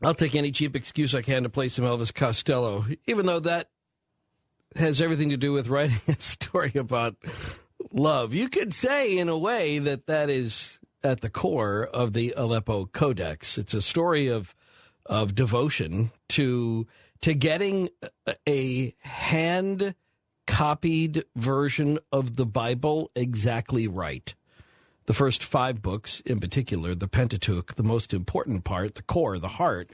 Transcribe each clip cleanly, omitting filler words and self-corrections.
I'll take any cheap excuse I can to play some Elvis Costello, even though that has everything to do with writing a story about love. You could say, in a way, that that is at the core of the Aleppo Codex. It's a story of devotion to getting a hand-copied version of the Bible exactly right. The first 5 books, in particular, the Pentateuch, the most important part, the core, the heart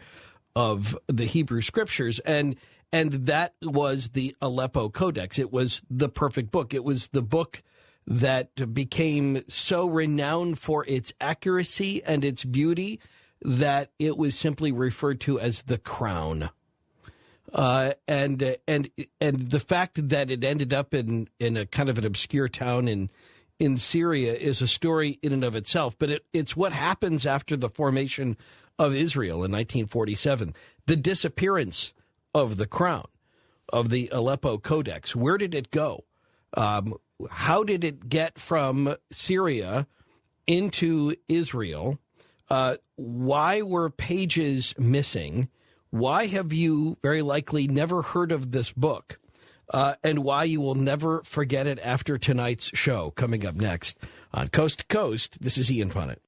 of the Hebrew Scriptures, and that was the Aleppo Codex. It was the perfect book. It was the book that became so renowned for its accuracy and its beauty that it was simply referred to as the crown. And the fact that it ended up in a kind of an obscure town in Syria is a story in and of itself, but it's what happens after the formation of Israel in 1947. The disappearance of the crown, of the Aleppo Codex. Where did it go? How did it get from Syria into Israel? Why were pages missing? Why have you very likely never heard of this book? And why you will never forget it after tonight's show. Coming up next on Coast to Coast, this is Ian Punnett.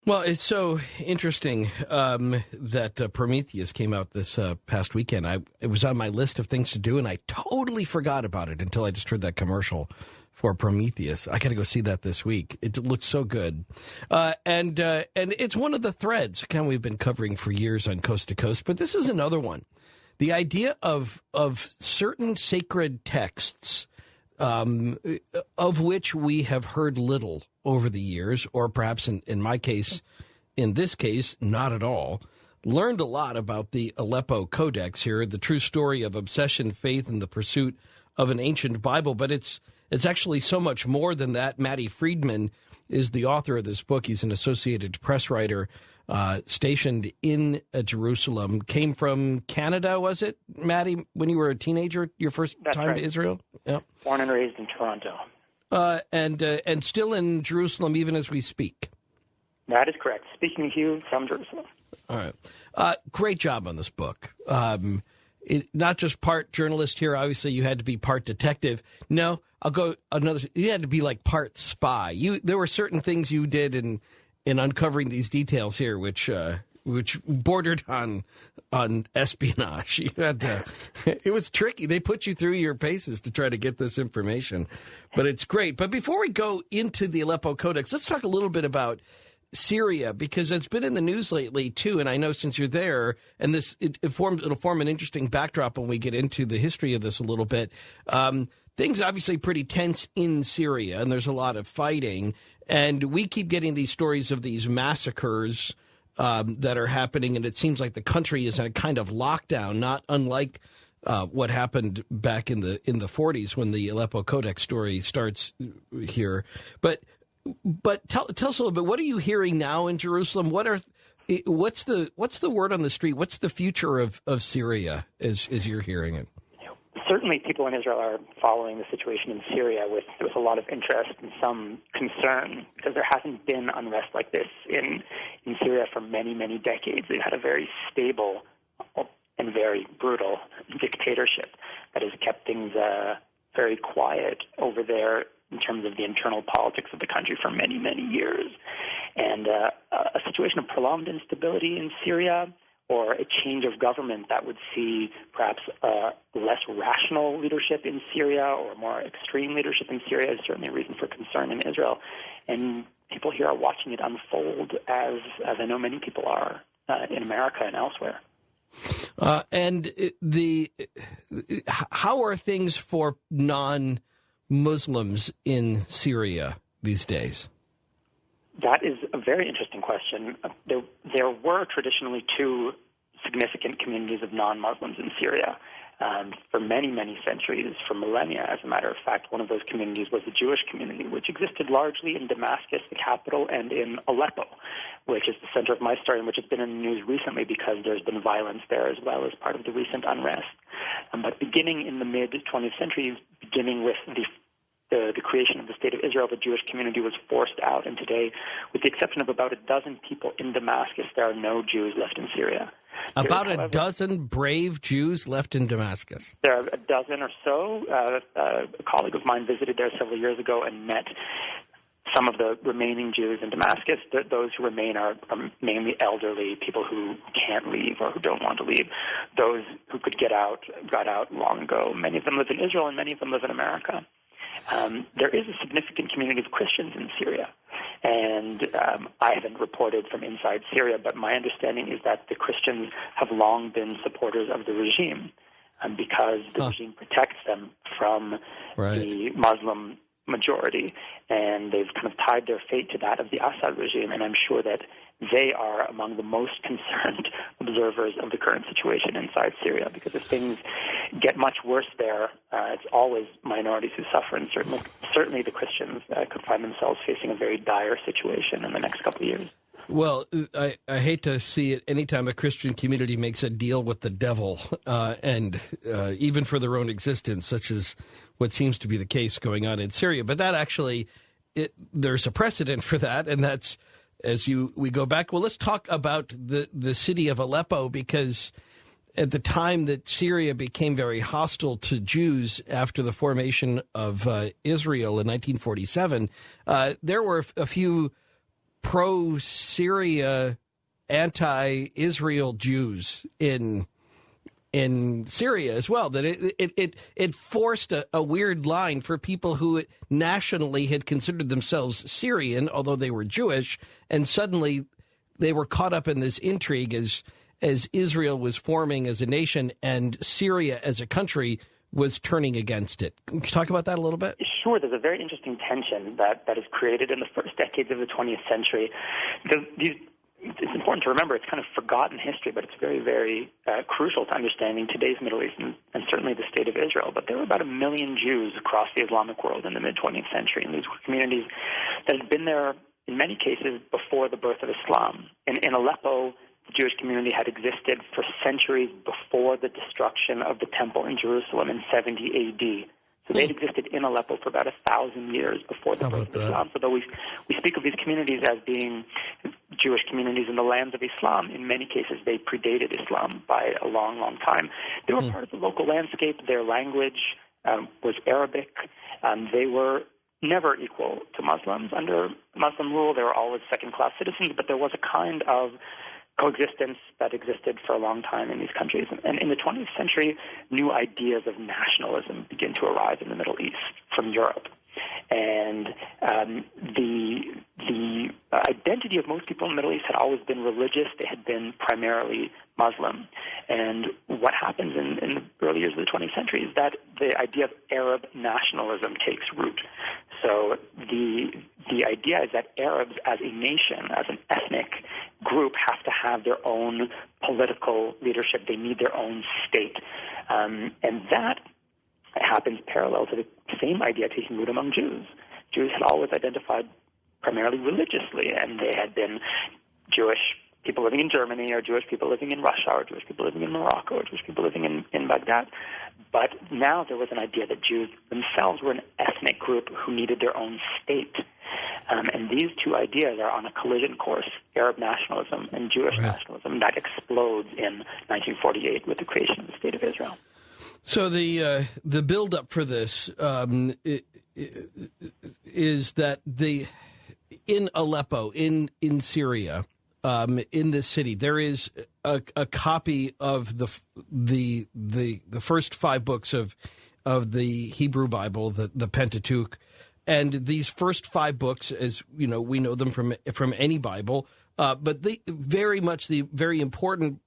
Well, it's so interesting that Prometheus came out this past weekend. It was on my list of things to do, and I totally forgot about it until I just heard that commercial for Prometheus. I got to go see that this week. It looks so good. And it's one of the threads, kind of, we've been covering for years on Coast to Coast, but this is another one. The idea of certain sacred texts of which we have heard little over the years, or perhaps in my case, in this case, not at all. Learned a lot about the Aleppo Codex here, the true story of obsession, faith, and the pursuit of an ancient Bible. But it's actually so much more than that. Matti Friedman is the author of this book. He's an Associated Press writer stationed in Jerusalem. Came from Canada, was it, Matti, when you were a teenager, your first That's time right. to Israel? Yeah. Born and raised in Toronto. And still in Jerusalem even as we speak. That is correct. Speaking to you from Jerusalem. All right. Great job on this book. Not just part journalist here. Obviously, you had to be part detective. No, I'll go another. You had to be like part spy. There were certain things you did in uncovering these details here, which bordered on espionage. You had to, it was tricky. They put you through your paces to try to get this information, but it's great. But before we go into the Aleppo Codex, let's talk a little bit about Syria, because it's been in the news lately too. And I know since you're there, and it'll form an interesting backdrop when we get into the history of this a little bit. Things obviously pretty tense in Syria, and there's a lot of fighting. And we keep getting these stories of these massacres that are happening, and it seems like the country is in a kind of lockdown, not unlike what happened back in the 40s when the Aleppo Codex story starts here. But tell us a little bit. What are you hearing now in Jerusalem? What's the word on the street? What's the future of Syria as you're hearing it? Certainly, people in Israel are following the situation in Syria with a lot of interest and some concern, because there hasn't been unrest like this in Syria for many, many decades. They've had a very stable and very brutal dictatorship that has kept things very quiet over there in terms of the internal politics of the country for many, many years. And a situation of prolonged instability in Syria, or a change of government that would see perhaps less rational leadership in Syria or more extreme leadership in Syria, is certainly a reason for concern in Israel. And people here are watching it unfold, as I know many people are in America and elsewhere. How are things for non-Muslims in Syria these days? That is a very interesting question. There were traditionally 2 significant communities of non-Muslims in Syria for many, many centuries, for millennia. As a matter of fact, one of those communities was the Jewish community, which existed largely in Damascus, the capital, and in Aleppo, which is the center of my story, and which has been in the news recently because there's been violence there as well as part of the recent unrest. But beginning in the mid-20th century, beginning with the the creation of the State of Israel, the Jewish community was forced out, and today, with the exception of about a dozen people in Damascus, there are no Jews left in Syria. About a dozen brave Jews left in Damascus. There are a dozen or so. A colleague of mine visited there several years ago and met some of the remaining Jews in Damascus. Those who remain are mainly elderly, people who can't leave or who don't want to leave. Those who could get out got out long ago. Many of them live in Israel, and many of them live in America. There is a significant community of Christians in Syria, and I haven't reported from inside Syria, but my understanding is that the Christians have long been supporters of the regime because the regime protects them from the Muslim majority, and they've kind of tied their fate to that of the Assad regime, and I'm sure that they are among the most concerned observers of the current situation inside Syria, because if things get much worse there, it's always minorities who suffer, and certainly the Christians could find themselves facing a very dire situation in the next couple of years. Well, I hate to see it anytime a Christian community makes a deal with the devil, and even for their own existence, such as what seems to be the case going on in Syria. But that actually, there's a precedent for that, and that's, we go back. Well, let's talk about the city of Aleppo, because at the time that Syria became very hostile to Jews after the formation of Israel in 1947, there were a few pro-Syria, anti-Israel Jews in Syria as well. That it forced a weird line for people who nationally had considered themselves Syrian, although they were Jewish, and suddenly they were caught up in this intrigue as Israel was forming as a nation and Syria as a country was turning against it. Can you talk about that a little bit? Sure. There's a very interesting tension that is created in the first decades of the 20th century. It's important to remember it's kind of forgotten history, but it's very, very crucial to understanding today's Middle East and certainly the State of Israel. But there were about 1 million Jews across the Islamic world in the mid-20th century, and these were communities that had been there, in many cases, before the birth of Islam. In Aleppo, the Jewish community had existed for centuries before the destruction of the temple in Jerusalem in 70 A.D. So they'd existed in Aleppo for about 1,000 years before the birth of Islam. So though we speak of these communities as being Jewish communities in the lands of Islam, in many cases they predated Islam by a long, long time. They were part of the local landscape. Their language was Arabic. They were never equal to Muslims. Under Muslim rule, they were always second-class citizens, but there was a kind of coexistence that existed for a long time in these countries. And in the 20th century, new ideas of nationalism begin to arrive in the Middle East from Europe. And the identity of most people in the Middle East had always been religious. They had been primarily Muslim. And what happens in the early years of the 20th century is that the idea of Arab nationalism takes root. So the idea is that Arabs as a nation, as an ethnic group, have to have their own political leadership. They need their own state. And that happens parallel to the same idea taking root among Jews. Jews had always identified primarily religiously, and they had been Jewish people living in Germany, or Jewish people living in Russia, or Jewish people living in Morocco, or Jewish people living in Baghdad. But now there was an idea that Jews themselves were an ethnic group who needed their own state. And these two ideas are on a collision course, Arab nationalism and Jewish nationalism, that explodes in 1948 with the creation of the State of Israel. So the build-up for this is that in Aleppo, in Syria, in this city, there is a copy of the first 5 books of the Hebrew Bible, the Pentateuch, and these first 5 books, as you know, we know them from any Bible, but they very much the very important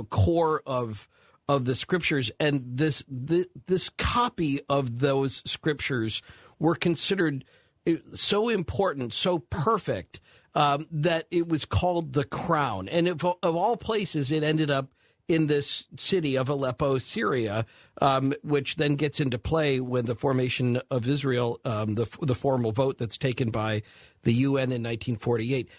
core of the scriptures, and this copy of those scriptures were considered so important, so perfect, that it was called the crown. And of all places, it ended up in this city of Aleppo, Syria, which then gets into play when the formation of Israel, the formal vote that's taken by the UN in 1948.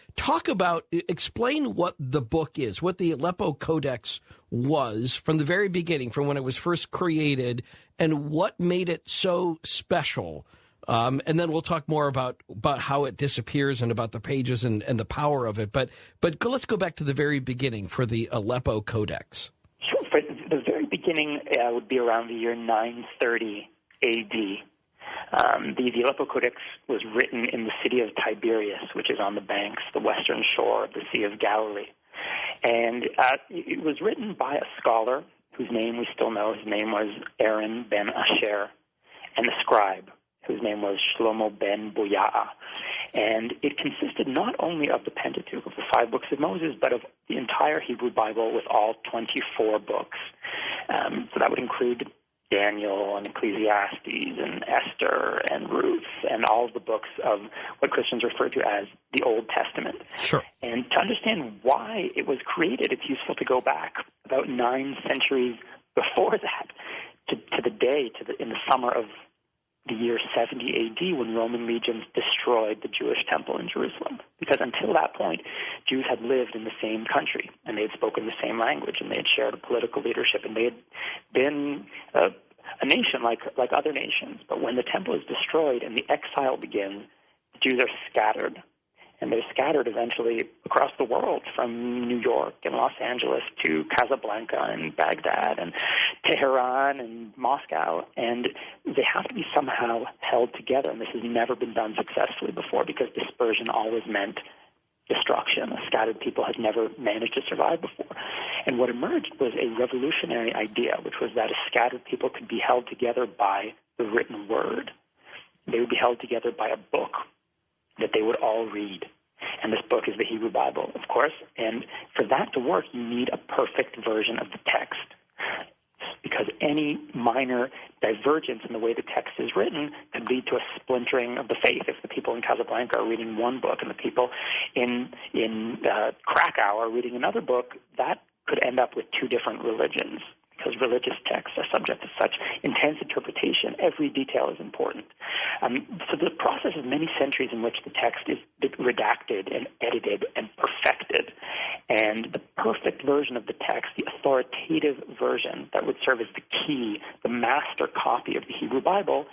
Explain what the book is, what the Aleppo Codex was from the very beginning, from when it was first created, and what made it so special And then we'll talk more about how it disappears and about the pages and the power of it. But let's go back to the very beginning for the Aleppo Codex. Sure. For the very beginning would be around the year 930 A.D. The Aleppo Codex was written in the city of Tiberias, which is on the banks, the western shore of the Sea of Galilee. And it was written by a scholar whose name we still know. His name was Aaron ben Asher, and a scribe whose name was Shlomo ben Boya'a. And it consisted not only of the Pentateuch, of the 5 books of Moses, but of the entire Hebrew Bible with all 24 books. So that would include Daniel and Ecclesiastes and Esther and Ruth and all of the books of what Christians refer to as the Old Testament. Sure. And to understand why it was created, it's useful to go back about 9 centuries before that to the day, in the summer of the year 70 A.D. when Roman legions destroyed the Jewish temple in Jerusalem. Because until that point, Jews had lived in the same country, and they had spoken the same language, and they had shared a political leadership, and they had been a nation like other nations. But when the temple is destroyed and the exile begins, the Jews are scattered. And they're scattered eventually across the world, from New York and Los Angeles to Casablanca and Baghdad and Tehran and Moscow. And they have to be somehow held together. And this has never been done successfully before, because dispersion always meant destruction. A scattered people had never managed to survive before. And what emerged was a revolutionary idea, which was that a scattered people could be held together by the written word. They would be held together by a book that they would all read. And this book is the Hebrew Bible, of course. And for that to work, you need a perfect version of the text, because any minor divergence in the way the text is written could lead to a splintering of the faith. If the people in Casablanca are reading one book and the people in Krakow are reading another book, that could end up with 2 different religions, because religious texts are subject to such intense interpretation. Every detail is important. So the process of many centuries in which the text is redacted and edited and perfected, and the perfect version of the text, the authoritative version that would serve as the key, the master copy of the Hebrew Bible,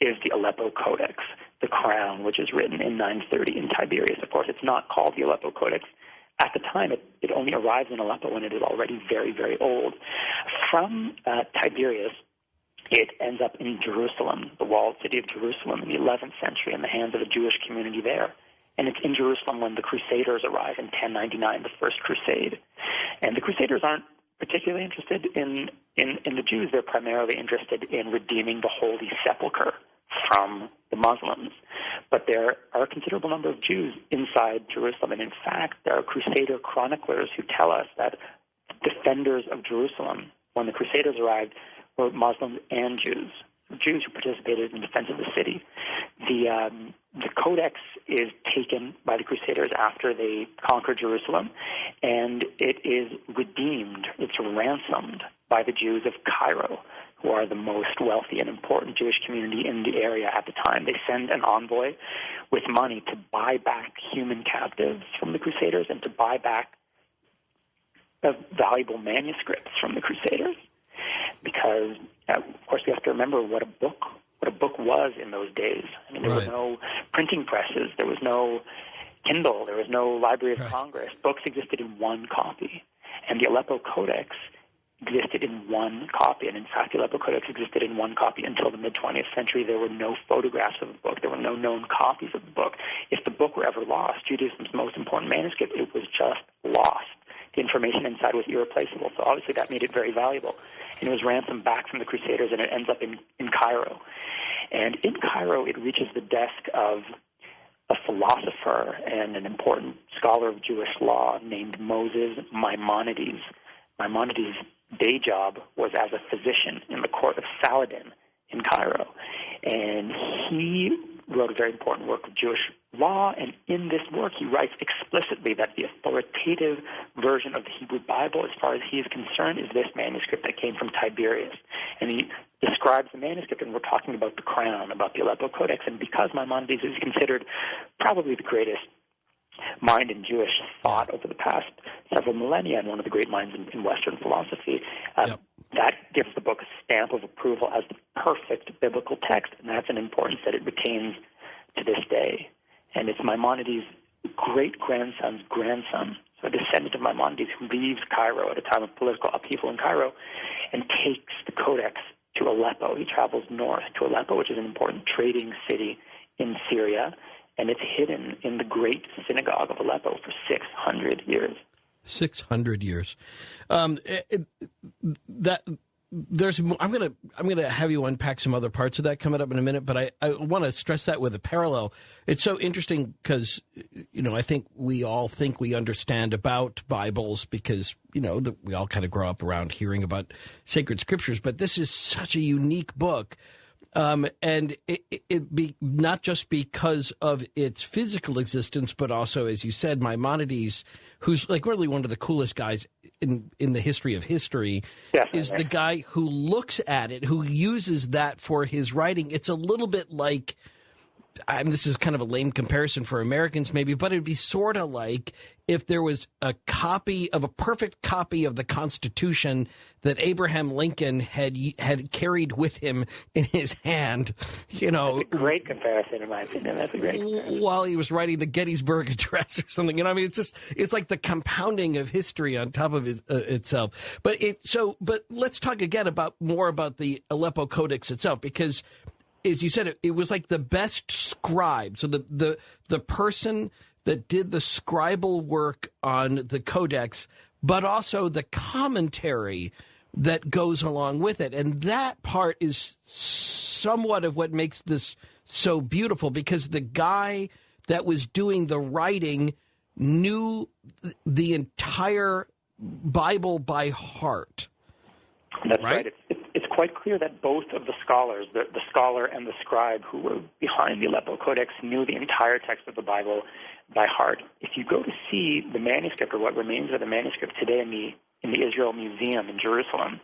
is the Aleppo Codex, the crown, which is written in 930 in Tiberias. Of course, it's not called the Aleppo Codex. At the time, it only arrives in Aleppo when it is already very, very old. From Tiberias, it ends up in Jerusalem, the walled city of Jerusalem, in the 11th century, in the hands of a Jewish community there. And it's in Jerusalem when the Crusaders arrive in 1099, the First Crusade. And the Crusaders aren't particularly interested in the Jews. They're primarily interested in redeeming the Holy Sepulchre from the Muslims. But there are a considerable number of Jews inside Jerusalem. And in fact, there are Crusader chroniclers who tell us that defenders of Jerusalem, when the Crusaders arrived, were Muslims and Jews who participated in defense of the city. The Codex is taken by the Crusaders after they conquer Jerusalem, and it is redeemed, it's ransomed by the Jews of Cairo, who are the most wealthy and important Jewish community in the area at the time. They send an envoy with money to buy back human captives from the Crusaders and to buy back valuable manuscripts from the Crusaders. Because, of course, we have to remember what a book was in those days. I mean, there were no printing presses, there was no Kindle, there was no Library of Congress. Books existed in one copy, and the Aleppo Codex existed in one copy. And in fact, the Aleppo Codex existed in one copy until the mid-20th century. There were no photographs of the book. There were no known copies of the book. If the book were ever lost, Judaism's most important manuscript, it was just lost. The information inside was irreplaceable. So obviously that made it very valuable. And it was ransomed back from the Crusaders, and it ends up in Cairo. And in Cairo, it reaches the desk of a philosopher and an important scholar of Jewish law named Moses Maimonides. Maimonides' day job was as a physician in the court of Saladin in Cairo. And he wrote a very important work of Jewish law, and in this work he writes explicitly that the authoritative version of the Hebrew Bible, as far as he is concerned, is this manuscript that came from Tiberias. And he describes the manuscript, and we're talking about the crown, about the Aleppo Codex. And because Maimonides is considered probably the greatest mind in Jewish thought over the past several millennia and one of the great minds in Western philosophy, that gives the book a stamp of approval as the perfect biblical text, and that's an importance that it retains to this day. And it's Maimonides' great-grandson's grandson, so a descendant of Maimonides, who leaves Cairo at a time of political upheaval in Cairo and takes the Codex to Aleppo. He travels north to Aleppo, which is an important trading city in Syria, and it's hidden in the great synagogue of Aleppo for 600 years. 600 years. I'm gonna have you unpack some other parts of that coming up in a minute, but I want to stress that with a parallel. It's so interesting because, I think we all think we understand about Bibles because, we all kind of grow up around hearing about sacred scriptures, but this is such a unique book. And it be not just because of its physical existence, but also, as you said, Maimonides, who's like really one of the coolest guys in the history of history, Definitely. is the guy who looks at it, who uses that for his writing. It's a little bit like, this is kind of a lame comparison for Americans maybe, but it'd be sort of like if there was a perfect copy of the Constitution that Abraham Lincoln had carried with him in his hand, That's a great comparison, in my opinion. That's a great comparison. While he was writing the Gettysburg Address or something. It's like the compounding of history on top of itself. But let's talk again more about the Aleppo Codex itself, because as you said, it was like the best scribe. So the person that did the scribal work on the Codex, but also the commentary that goes along with it. And that part is somewhat of what makes this so beautiful, because the guy that was doing the writing knew the entire Bible by heart. That's right. It's quite clear that both of the scholars, the scholar and the scribe who were behind the Aleppo Codex, knew the entire text of the Bible by heart. If you go to see the manuscript, or what remains of the manuscript today in the Israel Museum in Jerusalem,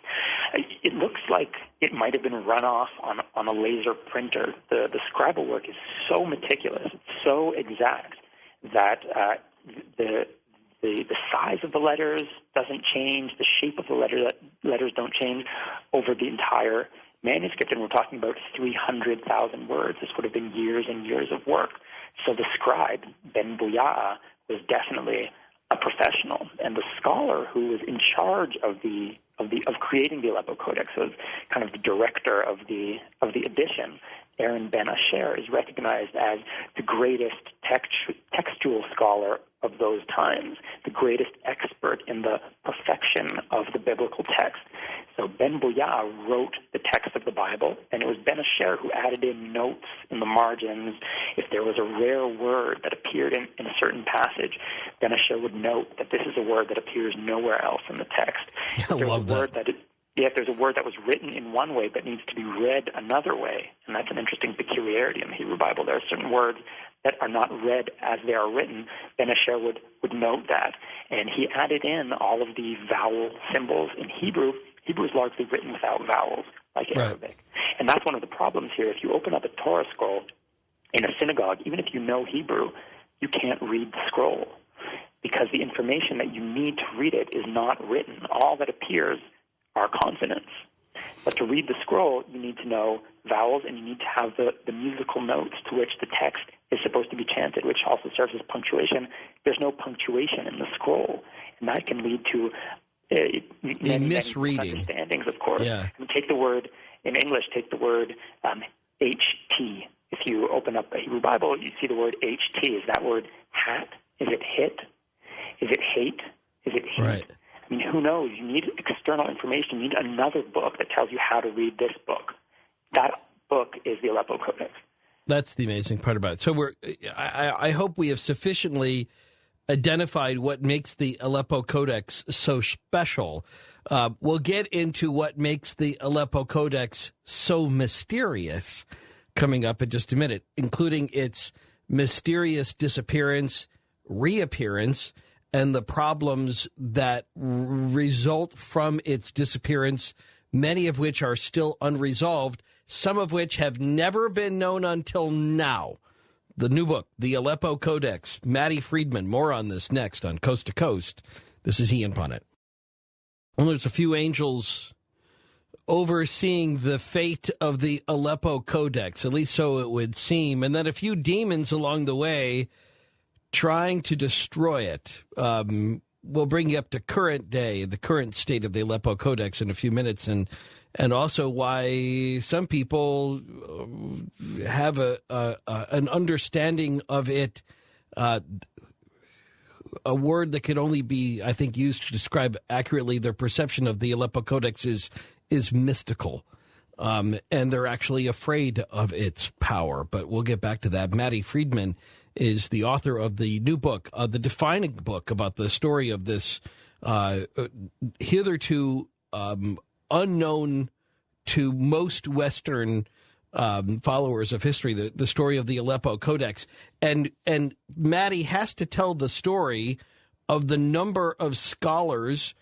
it looks like it might have been run off on a laser printer. The scribal work is so meticulous, it's so exact that the size of the letters doesn't change, the shape of the letters don't change over the entire manuscript, and we're talking about 300,000 words. This would have been years and years of work. So the scribe, Ben Buyaa, was definitely a professional, and the scholar who was in charge of creating the Aleppo Codex, was kind of the director of the edition, Aaron Ben Asher, is recognized as the greatest textual scholar of those times, the greatest expert in the perfection of the biblical text. So Ben Buyaa wrote the text of the Bible, and it was Ben Asher who added in notes in the margins. If there was a rare word that appeared in a certain passage, Ben Asher would note that this is a word that appears nowhere else in the text. I love that. If there's a word that was written in one way but needs to be read another way, and that's an interesting peculiarity in the Hebrew Bible. There are certain words that are not read as they are written. Ben Asher would note that, and he added in all of the vowel symbols in Hebrew. Hebrew is largely written without vowels, like Arabic. And that's one of the problems here. If you open up a Torah scroll in a synagogue, even if you know Hebrew, you can't read the scroll because the information that you need to read it is not written. All that appears are consonants. But to read the scroll, you need to know vowels, and you need to have the musical notes to which the text is supposed to be chanted, which also serves as punctuation. There's no punctuation in the scroll, and that can lead to many misunderstandings, of course. Yeah. Take the word, in English, take the word HT. If you open up a Hebrew Bible, you see the word HT. Is that word hat? Is it hit? Is it hate? Is it heat? Right. I mean, who knows? You need external information. You need another book that tells you how to read this book. That book is the Aleppo Codex. That's the amazing part about it. So I hope we have sufficiently identified what makes the Aleppo Codex so special. We'll get into what makes the Aleppo Codex so mysterious coming up in just a minute, including its mysterious disappearance, reappearance, and the problems that result from its disappearance, many of which are still unresolved, some of which have never been known until now. The new book, The Aleppo Codex. Matti Friedman. More on this next on Coast to Coast. This is Ian Punnett. Well, there's a few angels overseeing the fate of the Aleppo Codex, at least so it would seem, and then a few demons along the way trying to destroy it. We'll bring you up to current day, the current state of the Aleppo Codex in a few minutes, and also why some people have an understanding of it, a word that could only be, I think, used to describe accurately their perception of the Aleppo Codex is mystical. And they're actually afraid of its power. But we'll get back to that. Matti Friedman is the author of the new book, the defining book about the story of this hitherto unknown to most Western followers of history, the story of the Aleppo Codex. And Matti has to tell the story of the number of scholars,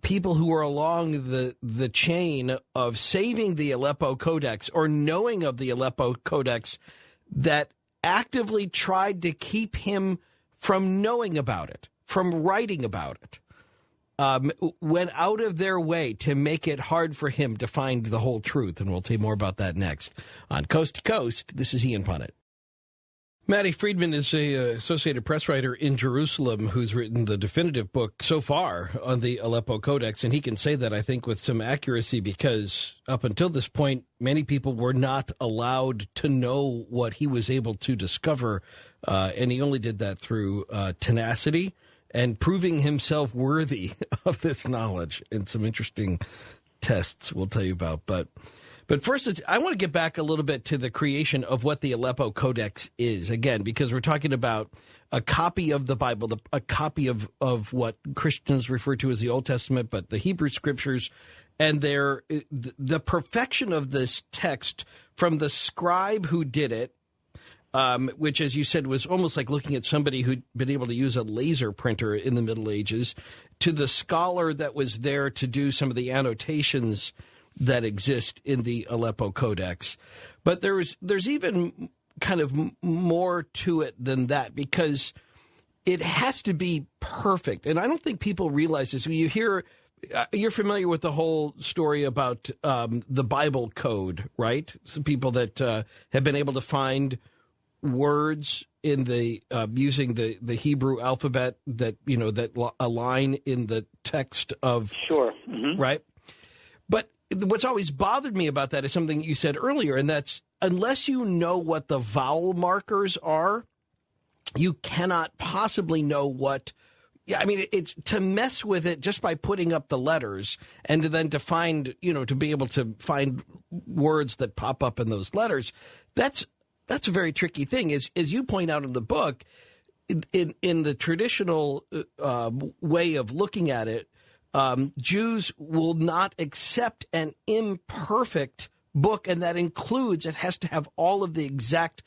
people who are along the chain of saving the Aleppo Codex or knowing of the Aleppo Codex that actively tried to keep him from knowing about it, from writing about it, went out of their way to make it hard for him to find the whole truth. And we'll tell you more about that next. On Coast to Coast, this is Ian Punnett. Matti Friedman is a Associated Press writer in Jerusalem who's written the definitive book so far on the Aleppo Codex, and he can say that, I think, with some accuracy, because up until this point, many people were not allowed to know what he was able to discover, and he only did that through tenacity and proving himself worthy of this knowledge in some interesting tests we'll tell you about. But first, I want to get back a little bit to the creation of what the Aleppo Codex is, again, because we're talking about a copy of the Bible, a copy of what Christians refer to as the Old Testament, but the Hebrew Scriptures, and the perfection of this text from the scribe who did it, which, as you said, was almost like looking at somebody who'd been able to use a laser printer in the Middle Ages, to the scholar that was there to do some of the annotations that exist in the Aleppo Codex. But there's even kind of more to it than that, because it has to be perfect. And I don't think people realize this. You're familiar with the whole story about the Bible code, right? Some people that have been able to find words in the using the Hebrew alphabet that align in the text of, sure, mm-hmm. Right? But what's always bothered me about that is something you said earlier, and that's, unless you know what the vowel markers are, you cannot possibly know what. Yeah, I mean, it's to mess with it just by putting up the letters, and to find, to be able to find words that pop up in those letters. That's a very tricky thing. As you point out in the book, in the traditional way of looking at it, Jews will not accept an imperfect book, and that includes, it has to have all of the exact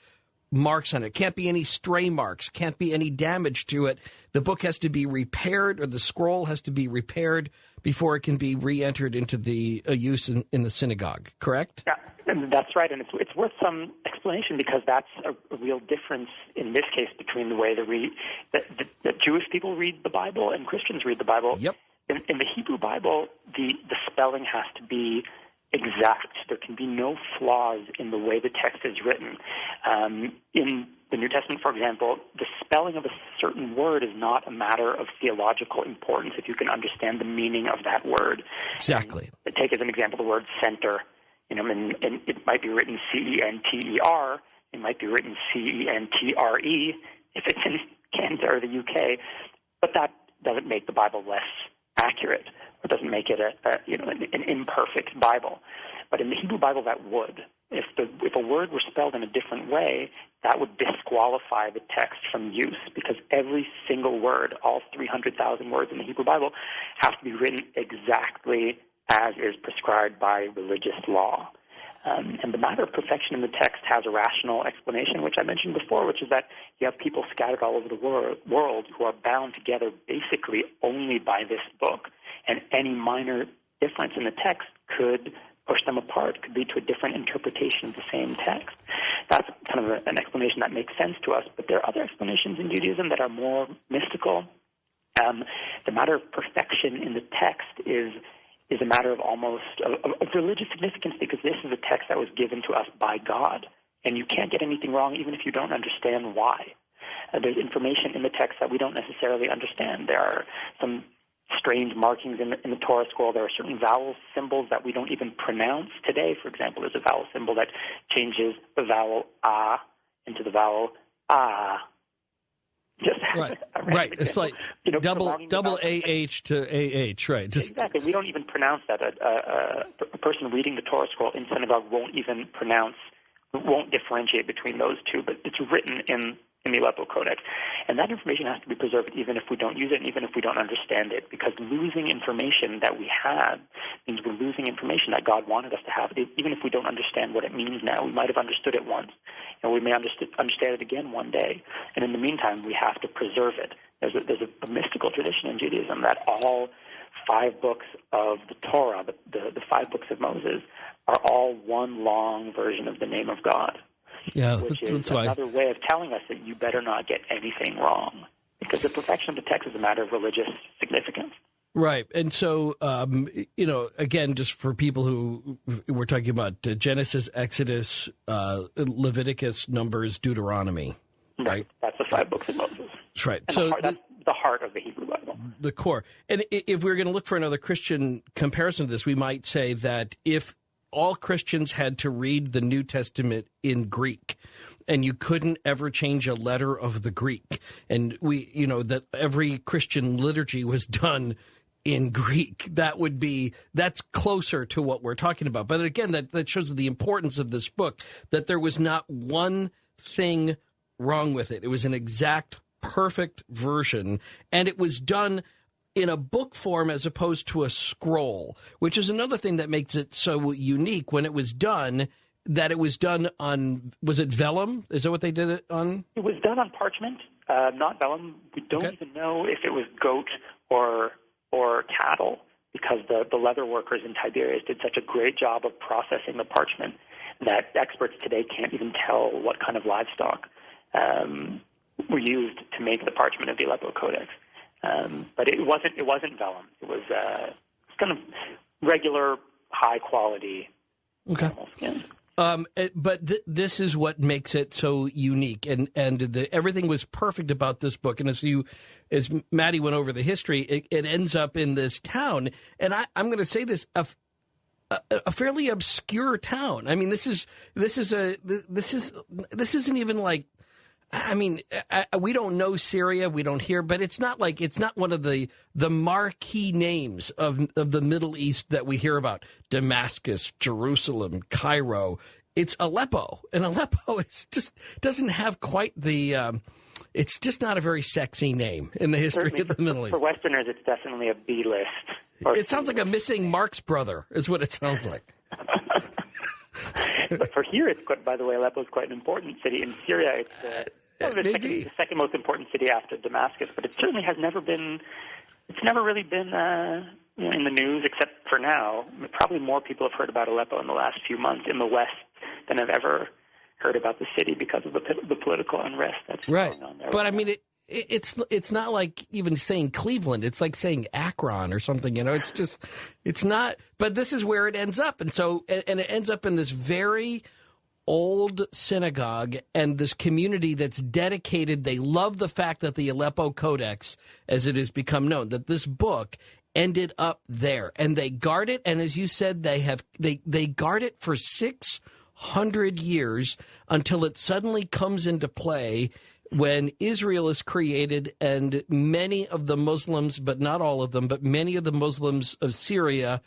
marks on it. Can't be any stray marks, can't be any damage to it. The book has to be repaired, or the scroll has to be repaired before it can be re-entered into the use in the synagogue, correct? Yeah, and that's right, and it's worth some explanation, because that's a real difference in this case between the way that Jewish people read the Bible and Christians read the Bible. Yep. In the Hebrew Bible, the spelling has to be exact. There can be no flaws in the way the text is written. In the New Testament, for example, the spelling of a certain word is not a matter of theological importance if you can understand the meaning of that word. Exactly. Take as an example the word center. And it might be written C-E-N-T-E-R. It might be written C-E-N-T-R-E if it's in Canada or the UK. But that doesn't make the Bible less accurate, or doesn't make it an imperfect Bible. But in the Hebrew Bible, that would. If a word were spelled in a different way, that would disqualify the text from use, because every single word, all 300,000 words in the Hebrew Bible, have to be written exactly as is prescribed by religious law. And the matter of perfection in the text has a rational explanation, which I mentioned before, which is that you have people scattered all over the world who are bound together basically only by this book, and any minor difference in the text could push them apart, could lead to a different interpretation of the same text. That's kind of an explanation that makes sense to us, but there are other explanations in Judaism that are more mystical. The matter of perfection in the text is is a matter of of religious significance, because this is a text that was given to us by God, and you can't get anything wrong even if you don't understand why. There's information in the text that we don't necessarily understand. There are some strange markings in the Torah scroll. There are certain vowel symbols that we don't even pronounce today. For example, there's a vowel symbol that changes the vowel ah into the vowel ah. Just right. It's like double AH to AH, right? Exactly. We don't even pronounce that. A person reading the Torah scroll in synagogue won't differentiate between those two, but it's written in the Aleppo Codex. And that information has to be preserved even if we don't use it and even if we don't understand it, because losing information that we have means we're losing information that God wanted us to have. Even if we don't understand what it means now, we might have understood it once, and we may understand it again one day. And in the meantime, we have to preserve it. There's a mystical tradition in Judaism that all 5 books of the Torah, the 5 books of Moses, are all one long version of the name of God. Yeah, which is another way of telling us that you better not get anything wrong, because the perfection of the text is a matter of religious significance. Right. And so, again, just for people who we're talking about Genesis, Exodus, Leviticus, Numbers, Deuteronomy. Right. That's the 5 books of Moses. That's right. And so that's the heart of the Hebrew Bible. The core. And if we're going to look for another Christian comparison to this, we might say that if all Christians had to read the New Testament in Greek, and you couldn't ever change a letter of the Greek, and that every Christian liturgy was done in Greek, that's closer to what we're talking about. But again, that shows the importance of this book, that there was not one thing wrong with it. It was an exact, perfect version, and it was done in a book form as opposed to a scroll, which is another thing that makes it so unique. When it was done, that it was done on, was it vellum? Is that what they did it on? It was done on parchment, not vellum. We don't even know if it was goat or cattle, because the leather workers in Tiberias did such a great job of processing the parchment that experts today can't even tell what kind of livestock were used to make the parchment of the Aleppo Codex. But it wasn't vellum. It was kind of regular, high quality animal skin. But this is what makes it so unique, and everything was perfect about this book. And as Matti went over the history, it ends up in this town, and I'm going to say this, a fairly obscure town. I mean, this isn't even like. I mean, we don't know Syria, we don't hear, but it's not one of the marquee names of the Middle East that we hear about. Damascus, Jerusalem, Cairo. It's Aleppo, and Aleppo doesn't have quite the. It's just not a very sexy name in the history of the Middle East. For Westerners, it's definitely a B list. It sounds like a missing Marx brother, is what it sounds like. But for here, by the way, Aleppo is quite an important city. In Syria, it's the second most important city after Damascus, but it certainly has never been. It's never really been in the news, except for now. Probably more people have heard about Aleppo in the last few months in the West than have ever heard about the city because of the political unrest that's going on there. But I mean, it's not like even saying Cleveland. It's like saying Akron or something. It's not. But this is where it ends up, and it ends up in this very old synagogue and this community that's dedicated. They love the fact that the Aleppo Codex, as it has become known, that this book ended up there, and they guard it. And as you said, they guard it for 600 years until it suddenly comes into play when Israel is created, and many of the Muslims, but not all of them, but many of the Muslims of Syria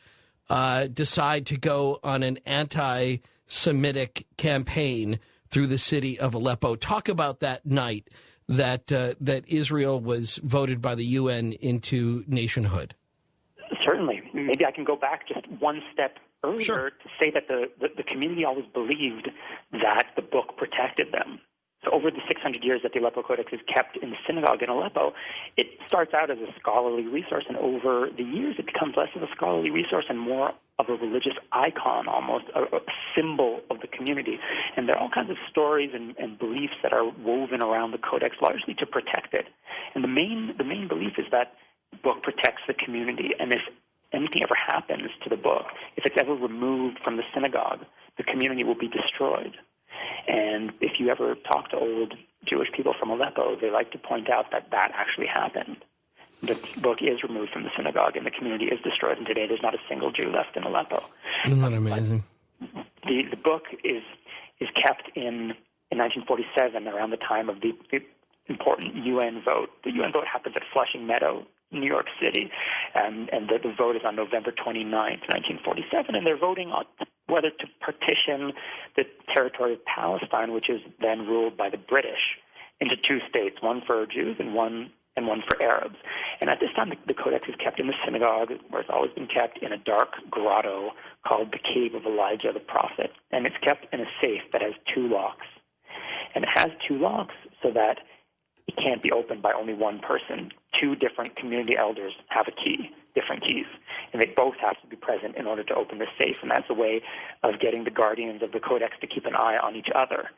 decide to go on an anti-Semitic campaign through the city of Aleppo. Talk about that night that Israel was voted by the UN into nationhood. Certainly. Maybe I can go back just one step earlier Sure. to say that the community always believed that the book protected them. So over the 600 years that the Aleppo Codex is kept in the synagogue in Aleppo, it starts out as a scholarly resource, and over the years it becomes less of a scholarly resource and more of a religious icon, almost a symbol of the community. And there are all kinds of stories and beliefs that are woven around the Codex, largely to protect it. And the main belief is that the book protects the community, and if anything ever happens to the book, if it's ever removed from the synagogue, the community will be destroyed. And if you ever talk to old Jewish people from Aleppo, they like to point out that that actually happened. The book is removed from the synagogue and the community is destroyed, and today there's not a single Jew left in Aleppo. Isn't that amazing? The book is kept in 1947, around the time of the important UN vote. The UN vote happens at Flushing Meadow, New York City, and the vote is on November 29th, 1947, and they're voting on whether to partition the territory of Palestine, which is then ruled by the British, into two states, one for Jews and one for Arabs. And at this time, the Codex is kept in the synagogue, where it's always been kept, in a dark grotto called the Cave of Elijah the Prophet. And it's kept in a safe that has two locks. And it has two locks so that it can't be opened by only one person. Two different community elders have a key, different keys, and they both have to be present in order to open the safe. And that's a way of getting the guardians of the Codex to keep an eye on each other.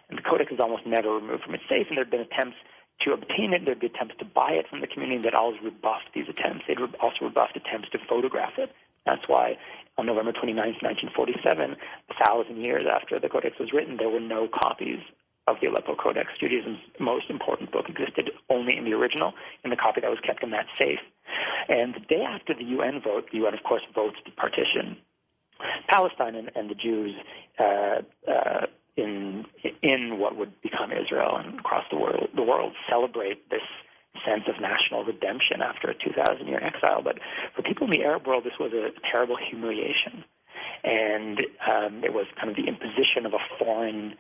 And the Codex is almost never removed from its safe, and there have been attempts to obtain it. There have been attempts to buy it from the community that always rebuffed these attempts. They'd also rebuffed attempts to photograph it. That's why on November 29th, 1947, 1,000 years after the Codex was written, there were no copies of the Aleppo Codex. Judaism's most important book existed only in the original, in the copy that was kept in that safe. And the day after the UN vote, the UN, of course, votes to partition Palestine and the Jews in what would become Israel, and across the world celebrate this sense of national redemption after a 2,000-year exile. But for people in the Arab world, this was a terrible humiliation. And it was kind of the imposition of a foreign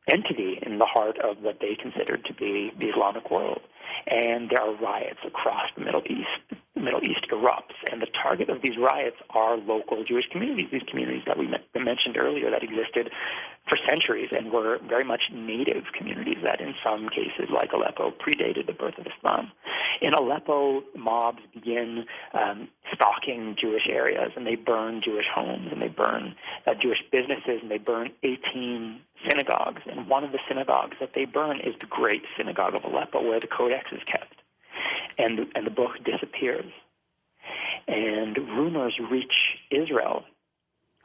entity in the heart of what they considered to be the Islamic world. And there are riots across the Middle East. The Middle East erupts, and the target of these riots are local Jewish communities, these communities that we mentioned earlier that existed for centuries and were very much native communities that in some cases, like Aleppo, predated the birth of Islam. In Aleppo, mobs begin stalking Jewish areas, and they burn Jewish homes, and they burn Jewish businesses, and they burn 18 synagogues. And one of the synagogues that they burn is the Great Synagogue of Aleppo, where the Codex is kept. And the book disappears. And rumors reach Israel,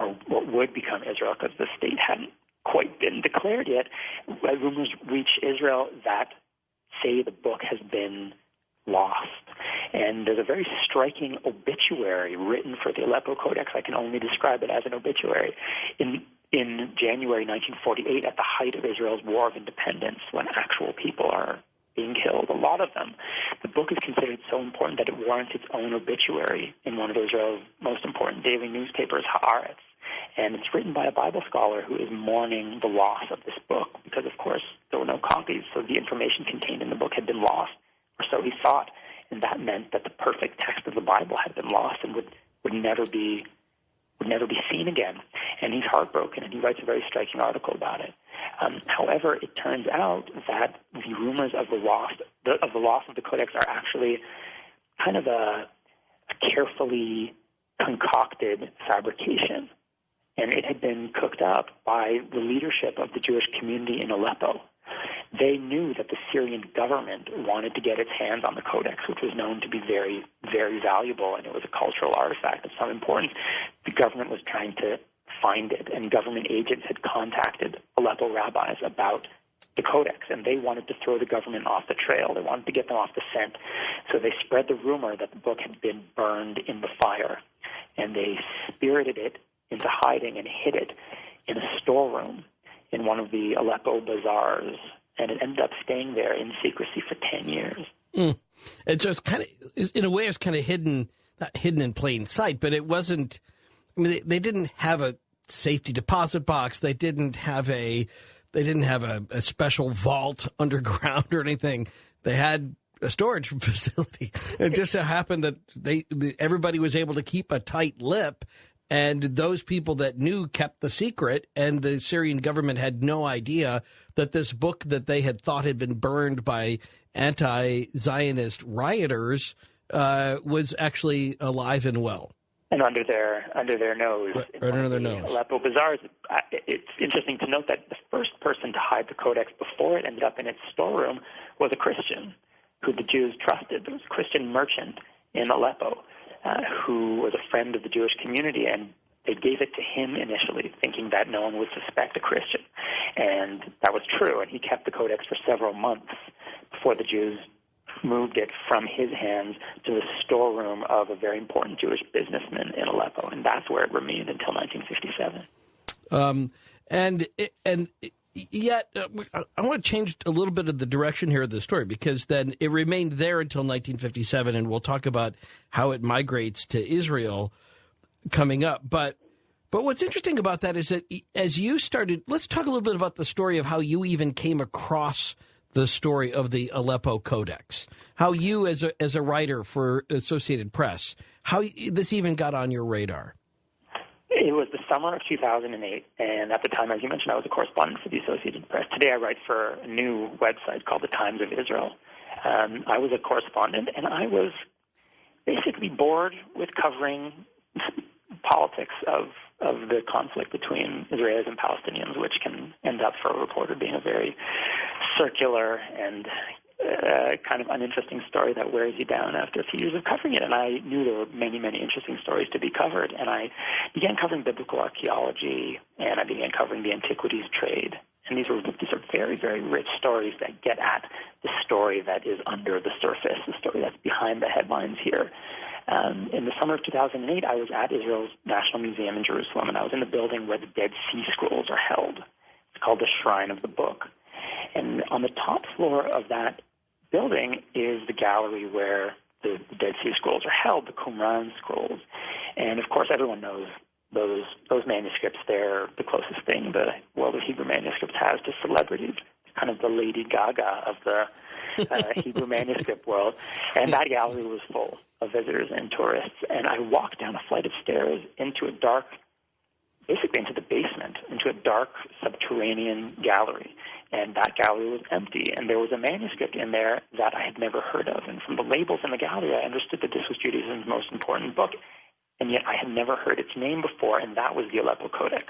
or what would become Israel because the state hadn't quite been declared yet. Rumors reach Israel that say the book has been lost. And there's a very striking obituary written for the Aleppo Codex. I can only describe it as an obituary. In January 1948, at the height of Israel's War of Independence, when actual people are being killed, a lot of them, the book is considered so important that it warrants its own obituary in one of Israel's most important daily newspapers, Haaretz. And it's written by a Bible scholar who is mourning the loss of this book because, of course, there were no copies, so the information contained in the book had been lost, or so he thought, and that meant that the perfect text of the Bible had been lost and would never be seen again. And he's heartbroken, and he writes a very striking article about it. However, it turns out that the rumors of the loss of the Codex are actually kind of a carefully concocted fabrication. And it had been cooked up by the leadership of the Jewish community in Aleppo. They knew that the Syrian government wanted to get its hands on the Codex, which was known to be very, very valuable, and it was a cultural artifact of some importance. The government was trying to find it, and government agents had contacted Aleppo rabbis about the Codex, and they wanted to throw the government off the trail. They wanted to get them off the scent. So they spread the rumor that the book had been burned in the fire, and they spirited it into hiding and hid it in a storeroom in one of the Aleppo bazaars, and it ended up staying there in secrecy for 10 years. It just kind of, in a way, it's kind of hidden, not hidden in plain sight, but it wasn't, I mean, they didn't have a safety deposit box. They didn't have a special vault underground or anything. They had a storage facility. It just so happened that everybody was able to keep a tight lip, and those people that knew kept the secret, and the Syrian government had no idea that this book that they had thought had been burned by anti-Zionist rioters was actually alive and well. And under their nose. Right under their nose. Aleppo bazaars. It's interesting to note that the first person to hide the Codex before it ended up in its storeroom was a Christian who the Jews trusted. There was a Christian merchant in Aleppo who was a friend of the Jewish community, and they gave it to him initially, thinking that no one would suspect a Christian. And that was true, and he kept the Codex for several months before the Jews moved it from his hands to the storeroom of a very important Jewish businessman in Aleppo, and that's where it remained until 1957. Yet, I want to change a little bit of the direction here of the story, because then it remained there until 1957, and we'll talk about how it migrates to Israel coming up. But what's interesting about that is that as you started, let's talk a little bit about the story of how you even came across the story of the Aleppo Codex, how you as a writer for Associated Press, how this even got on your radar. It was the summer of 2008, and at the time, as you mentioned, I was a correspondent for the Associated Press. Today I write for a new website called The Times of Israel. I was a correspondent, and I was basically bored with covering politics of the conflict between Israelis and Palestinians, which can end up for a reporter being a very circular and kind of uninteresting story that wears you down after a few years of covering it. And I knew there were many, many interesting stories to be covered. And I began covering biblical archaeology, and I began covering the antiquities trade. And these are very, very rich stories that get at the story that is under the surface, the story that's behind the headlines here. In the summer of 2008, I was at Israel's National Museum in Jerusalem, and I was in the building where the Dead Sea Scrolls are held. It's called the Shrine of the Book. And on the top floor of that building is the gallery where the Dead Sea Scrolls are held, the Qumran scrolls. And, of course, everyone knows those manuscripts. They're the closest thing the world of Hebrew manuscripts has to celebrities, kind of the Lady Gaga of the Hebrew manuscript world. And that gallery was full of visitors and tourists. And I walked down a flight of stairs into a dark, basically into the basement, into a dark subterranean gallery. And that gallery was empty, and there was a manuscript in there that I had never heard of. And from the labels in the gallery, I understood that this was Judaism's most important book, and yet I had never heard its name before, and that was the Aleppo Codex.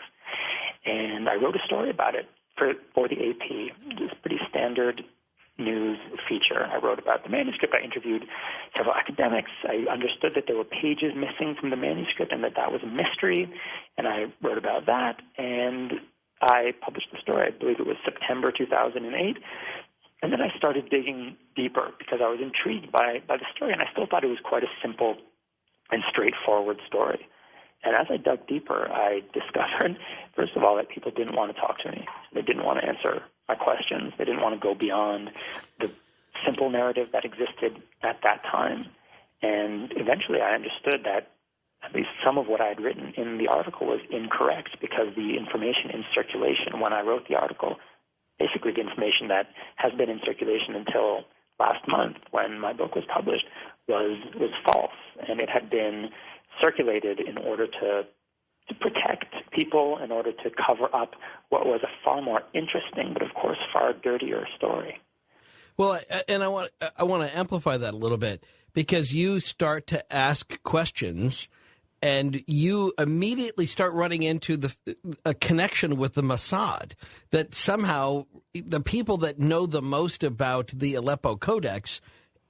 And I wrote a story about it for the AP. It was a pretty standard news feature. I wrote about the manuscript. I interviewed several academics. I understood that there were pages missing from the manuscript and that was a mystery, and I wrote about that, and I published the story. I believe it was September 2008. And then I started digging deeper because I was intrigued by the story, and I still thought it was quite a simple and straightforward story. And as I dug deeper, I discovered, first of all, that people didn't want to talk to me. They didn't want to answer my questions. They didn't want to go beyond the simple narrative that existed at that time. And eventually I understood that at least some of what I had written in the article was incorrect, because the information in circulation when I wrote the article, basically the information that has been in circulation until last month when my book was published, was false. And it had been circulated in order to protect people, in order to cover up what was a far more interesting but, of course, far dirtier story. Well, and I want to amplify that a little bit, because you start to ask questions and you immediately start running into a connection with the Mossad, that somehow the people that know the most about the Aleppo Codex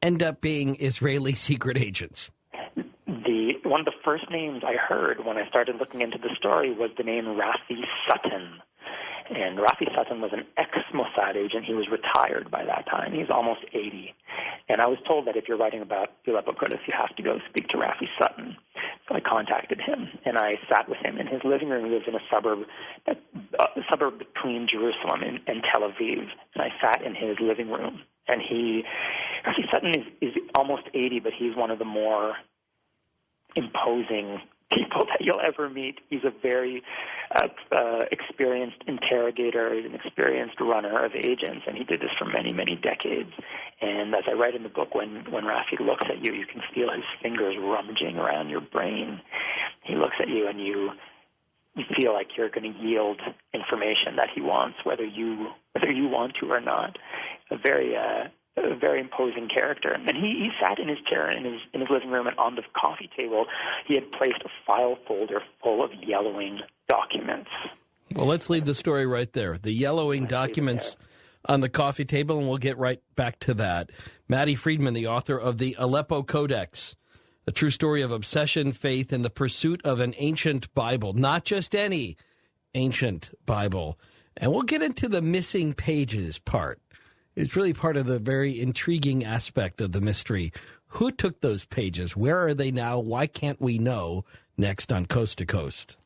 end up being Israeli secret agents. One of the first names I heard when I started looking into the story was the name Rafi Sutton. And Rafi Sutton was an ex-Mossad agent. He was retired by that time. He was almost 80. And I was told that if you're writing about the Aleppo Codex, you have to go speak to Rafi Sutton. So I contacted him, and I sat with him in his living room. He lives in a suburb between Jerusalem and Tel Aviv. And I sat in his living room. And Rafi Sutton is almost 80, but he's one of the more imposing people that you'll ever meet. He's a very experienced interrogator. He's an experienced runner of agents, and he did this for many, many decades. And as I write in the book, when Rafi looks at you, you can feel his fingers rummaging around your brain. He looks at you, and you feel like you're going to yield information that he wants, whether you want to or not. A very imposing character. And he sat in his chair in his living room, and on the coffee table he had placed a file folder full of yellowing documents. Well, let's leave the story right there. The yellowing documents on the coffee table, and we'll get right back to that. Matti Friedman, the author of the Aleppo Codex, A true story of obsession, faith, and the pursuit of an ancient Bible, not just any ancient Bible. And we'll get into the missing pages part. It's really part of the very intriguing aspect of the mystery. Who took those pages? Where are they now? Why can't we know? Next on Coast to Coast.